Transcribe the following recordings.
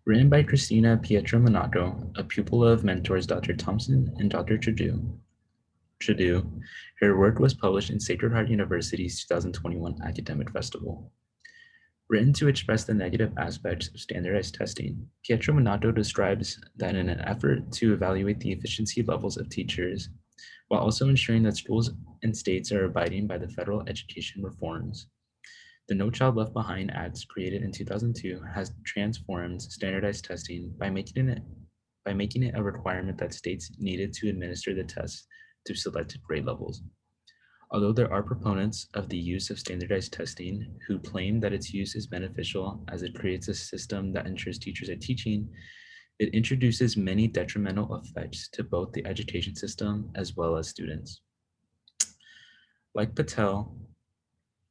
Written by Christina Pietro-Monaco, a pupil of mentors Dr. Thompson and Dr. Chadu. Her work was published in Sacred Heart University's 2021 Academic Festival. Written to express the negative aspects of standardized testing, Pietro-Monaco describes that in an effort to evaluate the efficiency levels of teachers, while also ensuring that schools and states are abiding by the federal education reforms, the No Child Left Behind Act, created in 2002, has transformed standardized testing by making it a requirement that states needed to administer the tests to selected grade levels. Although there are proponents of the use of standardized testing who claim that its use is beneficial as it creates a system that ensures teachers are teaching, it introduces many detrimental effects to both the education system as well as students. Like Patel,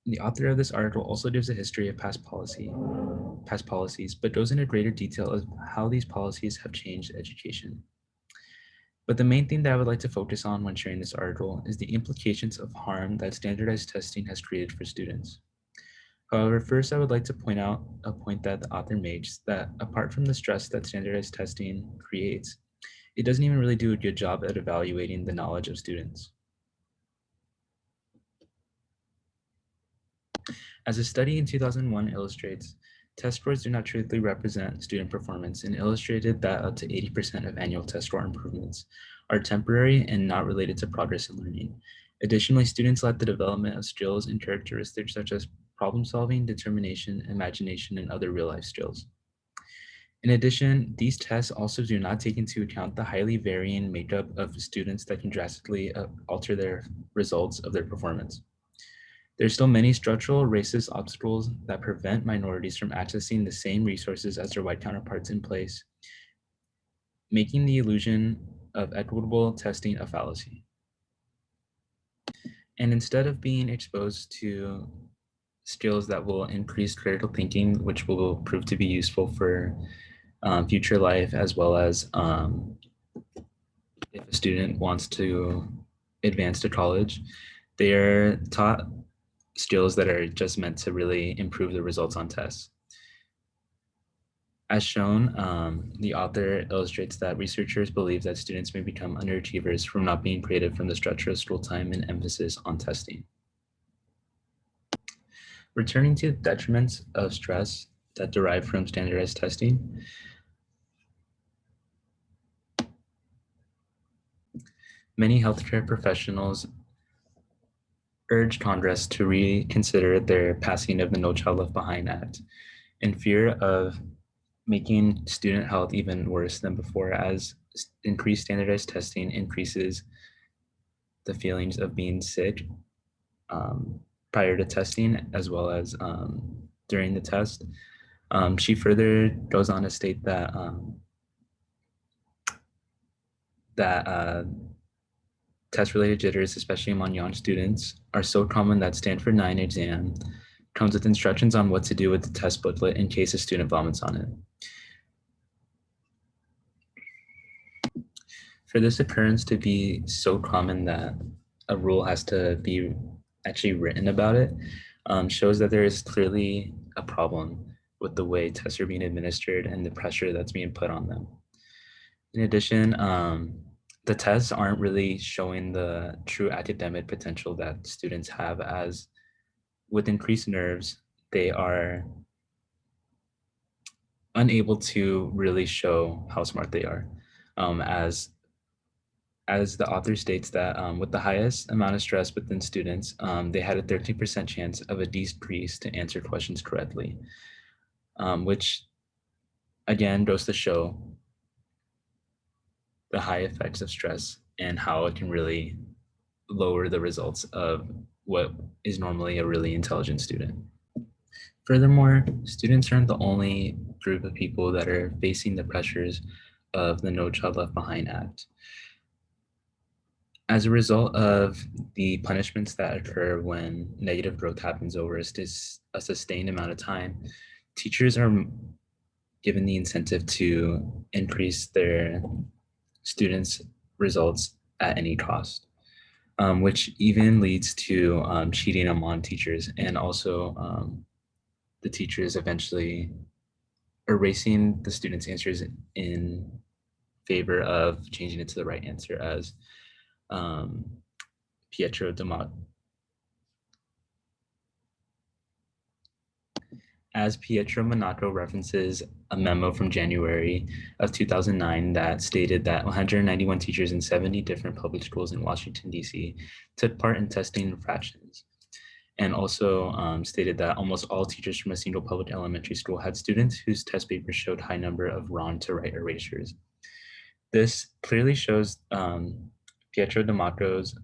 the author of this article also gives a history of past policies, but goes into greater detail of how these policies have changed education. But the main thing that I would like to focus on when sharing this article is the implications of harm that standardized testing has created for students. However, first I would like to point out a point that the author makes, that apart from the stress that standardized testing creates, it doesn't even really do a good job at evaluating the knowledge of students. As a study in 2001 illustrates, test scores do not truly represent student performance, and illustrated that up to 80% of annual test score improvements are temporary and not related to progress in learning. Additionally, students lack the development of skills and characteristics such as problem solving, determination, imagination, and other real life skills. In addition, these tests also do not take into account the highly varying makeup of students that can drastically alter their results of their performance. There's still many structural racist obstacles that prevent minorities from accessing the same resources as their white counterparts in place, making the illusion of equitable testing a fallacy. And instead of being exposed to skills that will increase critical thinking, which will prove to be useful for future life, as well as if a student wants to advance to college, they are taught skills that are just meant to really improve the results on tests. As shown, the author illustrates that researchers believe that students may become underachievers from not being creative from the structure of school time and emphasis on testing. Returning to the detriments of stress that derive from standardized testing, many healthcare professionals urge Congress to reconsider their passing of the No Child Left Behind Act in fear of making student health even worse than before, as increased standardized testing increases the feelings of being sick prior to testing as well as during the test. She further goes on to state that test-related jitters, especially among young students, are so common that Stanford 9 exam comes with instructions on what to do with the test booklet in case a student vomits on it. For this occurrence to be so common that a rule has to be actually written about it shows that there is clearly a problem with the way tests are being administered and the pressure that's being put on them. In addition, the tests aren't really showing the true academic potential that students have, as with increased nerves, they are unable to really show how smart they are, as the author states that with the highest amount of stress within students, they had a 13% chance of a decrease to answer questions correctly, which again goes to show the high effects of stress and how it can really lower the results of what is normally a really intelligent student. Furthermore, students aren't the only group of people that are facing the pressures of the No Child Left Behind Act. As a result of the punishments that occur when negative growth happens over a sustained amount of time, teachers are given the incentive to increase their students' results at any cost, which even leads to cheating among teachers, and also the teachers eventually erasing the student's answers in favor of changing it to the right answer, as Pietro Damato references a memo from January of 2009 that stated that 191 teachers in 70 different public schools in Washington, D.C. took part in testing infractions, and also stated that almost all teachers from a single public elementary school had students whose test papers showed high number of wrong to right erasures. This clearly shows Pietro Damato's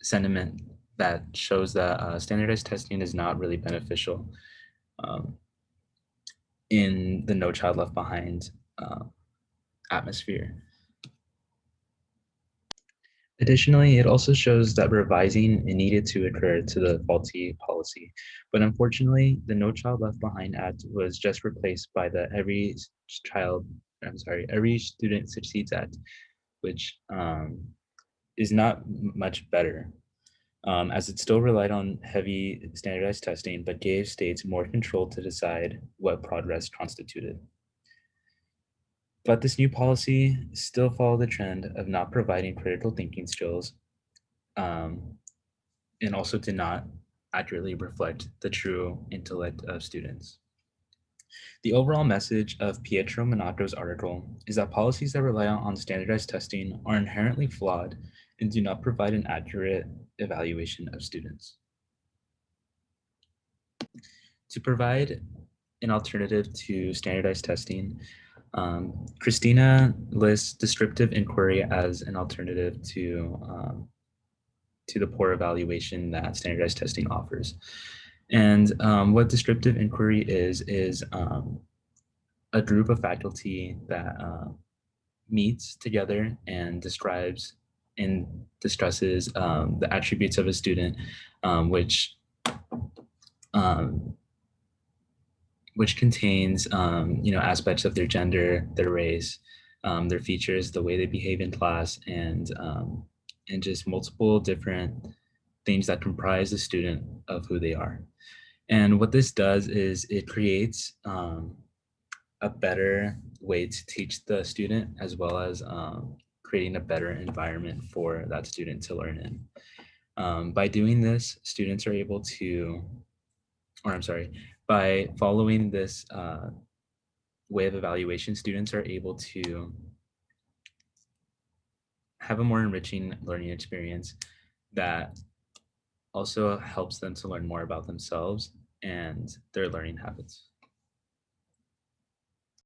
sentiment that shows that standardized testing is not really beneficial in the No Child Left Behind atmosphere. Additionally, it also shows that revising needed to occur to the faulty policy, but unfortunately, the No Child Left Behind Act was just replaced by the Every Student Succeeds Act, which is not much better, as it still relied on heavy standardized testing, but gave states more control to decide what progress constituted. But this new policy still followed the trend of not providing critical thinking skills, and also did not accurately reflect the true intellect of students. The overall message of Pietro Monacro's article is that policies that rely on standardized testing are inherently flawed and do not provide an accurate evaluation of students. To provide an alternative to standardized testing, Christina lists descriptive inquiry as an alternative to the poor evaluation that standardized testing offers. And what descriptive inquiry is a group of faculty that meets together and describes and discusses the attributes of a student, which contains aspects of their gender, their race, their features, the way they behave in class, and just multiple different things that comprise the student of who they are. And what this does is it creates a better way to teach the student, as well as creating a better environment for that student to learn in. By doing this, students are able to, by following this way of evaluation, students are able to have a more enriching learning experience that also helps them to learn more about themselves and their learning habits.